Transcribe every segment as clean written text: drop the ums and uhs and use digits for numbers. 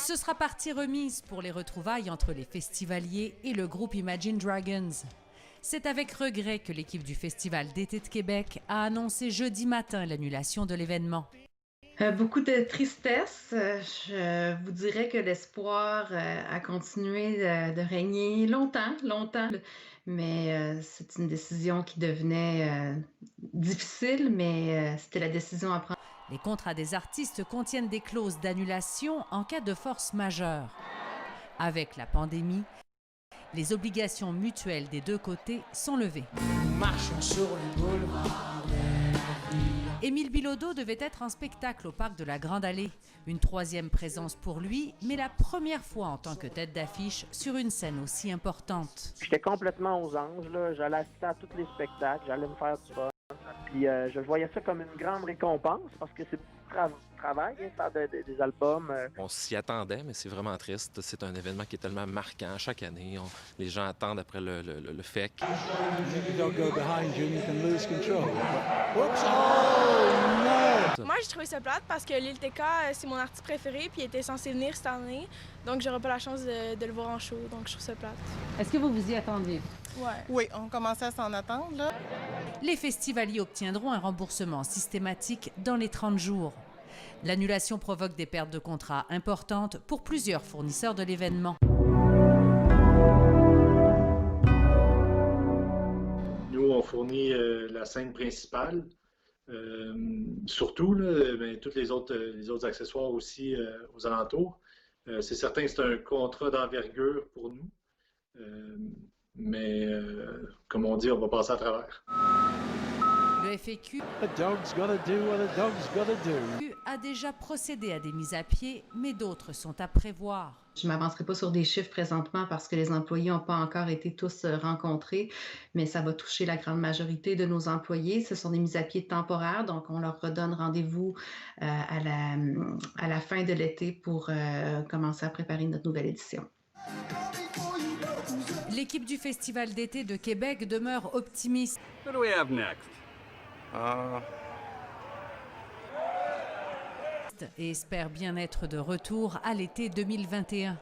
Ce sera partie remise pour les retrouvailles entre les festivaliers et le groupe Imagine Dragons. C'est avec regret que l'équipe du Festival d'été de Québec a annoncé jeudi matin l'annulation de l'événement. Beaucoup de tristesse. Je vous dirais que l'espoir a continué de régner longtemps, longtemps. Mais c'est une décision qui devenait difficile, mais c'était la décision à prendre. Les contrats des artistes contiennent des clauses d'annulation en cas de force majeure. Avec la pandémie, les obligations mutuelles des deux côtés sont levées. Marchons sur le boulevard. Émile Bilodeau devait être en spectacle au parc de la Grande Allée. Une troisième présence pour lui, mais la première fois en tant que tête d'affiche sur une scène aussi importante. J'étais complètement aux anges, là. J'allais assister à tous les spectacles, j'allais me faire du fun. Puis je voyais ça comme une grande récompense parce que c'est beaucoup de travail, faire des albums. On s'y attendait, mais c'est vraiment triste. C'est un événement qui est tellement marquant chaque année. Les gens attendent après le FEC. Moi, j'ai trouvé ça plate parce que Lil TK, c'est mon artiste préféré, puis il était censé venir cette année. Donc, j'aurais pas la chance de le voir en show, donc je trouve ça plate. Est-ce que vous vous y attendiez? Ouais. Oui, on commençait à s'en attendre, là. Les festivaliers obtiendront un remboursement systématique dans les 30 jours. L'annulation provoque des pertes de contrats importantes pour plusieurs fournisseurs de l'événement. Nous, on fournit la scène principale. Surtout, là, tous les autres accessoires aussi aux alentours. C'est certain que c'est un contrat d'envergure pour nous, mais comme on dit, on va passer à travers. Le FAQ a déjà procédé à des mises à pied, mais d'autres sont à prévoir. Je ne m'avancerai pas sur des chiffres présentement parce que les employés n'ont pas encore été tous rencontrés, mais ça va toucher la grande majorité de nos employés. Ce sont des mises à pied temporaires, donc on leur redonne rendez-vous à la fin de l'été pour commencer à préparer notre nouvelle édition. L'équipe du Festival d'été de Québec demeure optimiste. What do we have next? Et espère bien être de retour à l'été 2021.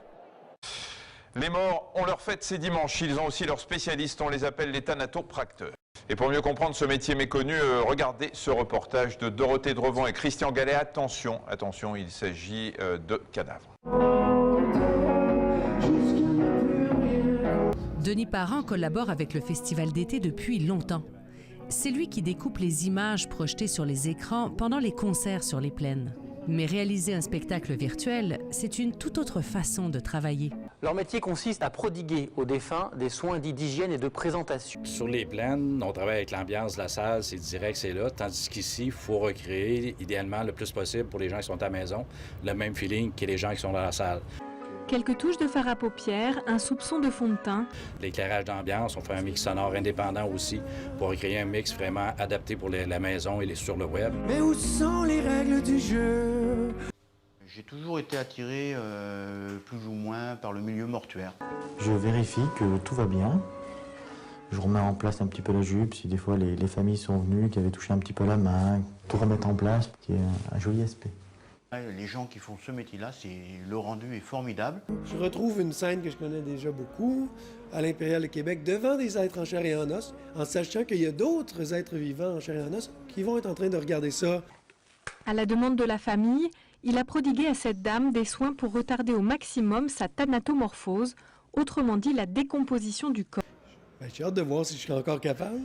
Les morts ont leur fête, c'est dimanche. Ils ont aussi leurs spécialistes, on les appelle les thanatopracteurs. Et pour mieux comprendre ce métier méconnu, regardez ce reportage de Dorothée Drevon et Christian Gallet. Attention, attention, il s'agit de cadavres. Denis Parent collabore avec le Festival d'été depuis longtemps. C'est lui qui découpe les images projetées sur les écrans pendant les concerts sur les plaines. Mais réaliser un spectacle virtuel, c'est une toute autre façon de travailler. Leur métier consiste à prodiguer aux défunts des soins dits d'hygiène et de présentation. Sur les plaines, on travaille avec l'ambiance de la salle, c'est direct, c'est là. Tandis qu'ici, il faut recréer, idéalement, le plus possible pour les gens qui sont à la maison, le même feeling que les gens qui sont dans la salle. Quelques touches de fard à paupières, un soupçon de fond de teint. L'éclairage d'ambiance, on fait un mix sonore indépendant aussi pour recréer un mix vraiment adapté pour la maison et sur le web. Mais où sont les règles du jeu? J'ai toujours été attiré plus ou moins par le milieu mortuaire. Je vérifie que tout va bien. Je remets en place un petit peu la jupe, si des fois les familles sont venues, qui avaient touché un petit peu la main, tout remettre en place, qui est un joli aspect. Les gens qui font ce métier-là, le rendu est formidable. Je retrouve une scène que je connais déjà beaucoup à l'Impérial de Québec, devant des êtres en chair et en os, en sachant qu'il y a d'autres êtres vivants en chair et en os qui vont être en train de regarder ça. À la demande de la famille, il a prodigué à cette dame des soins pour retarder au maximum sa thanatomorphose, autrement dit la décomposition du corps. J'ai hâte de voir si je serai encore capable.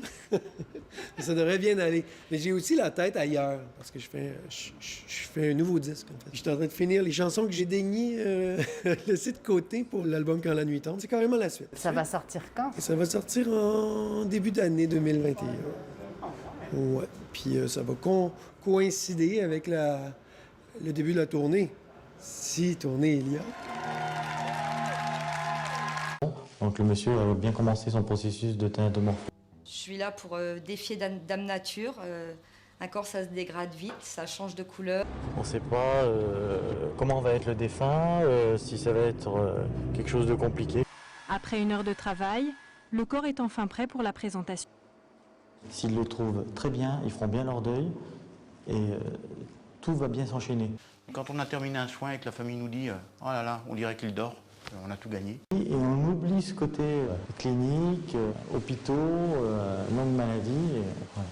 Ça devrait bien aller. Mais j'ai aussi la tête ailleurs, parce que je fais un nouveau disque, en fait. Je suis en train de finir les chansons que j'ai daigné laisser de côté pour l'album Quand la nuit tombe. C'est carrément la suite. Ça va sortir quand? Ça va sortir en début d'année 2021. Ouais. Puis ça va coïncider avec le début de la tournée. Si tournée il y a. Donc le monsieur a bien commencé son processus de thanatomorphose. Je suis là pour défier Dame Nature. Un corps, ça se dégrade vite, ça change de couleur. On ne sait pas comment va être le défunt, si ça va être quelque chose de compliqué. Après une heure de travail, le corps est enfin prêt pour la présentation. S'ils le trouvent très bien, ils feront bien leur deuil et tout va bien s'enchaîner. Quand on a terminé un soin et que la famille nous dit « Oh là là, on dirait qu'il dort », on a tout gagné. Et on oublie ce côté clinique, hôpitaux, longue maladie. Voilà.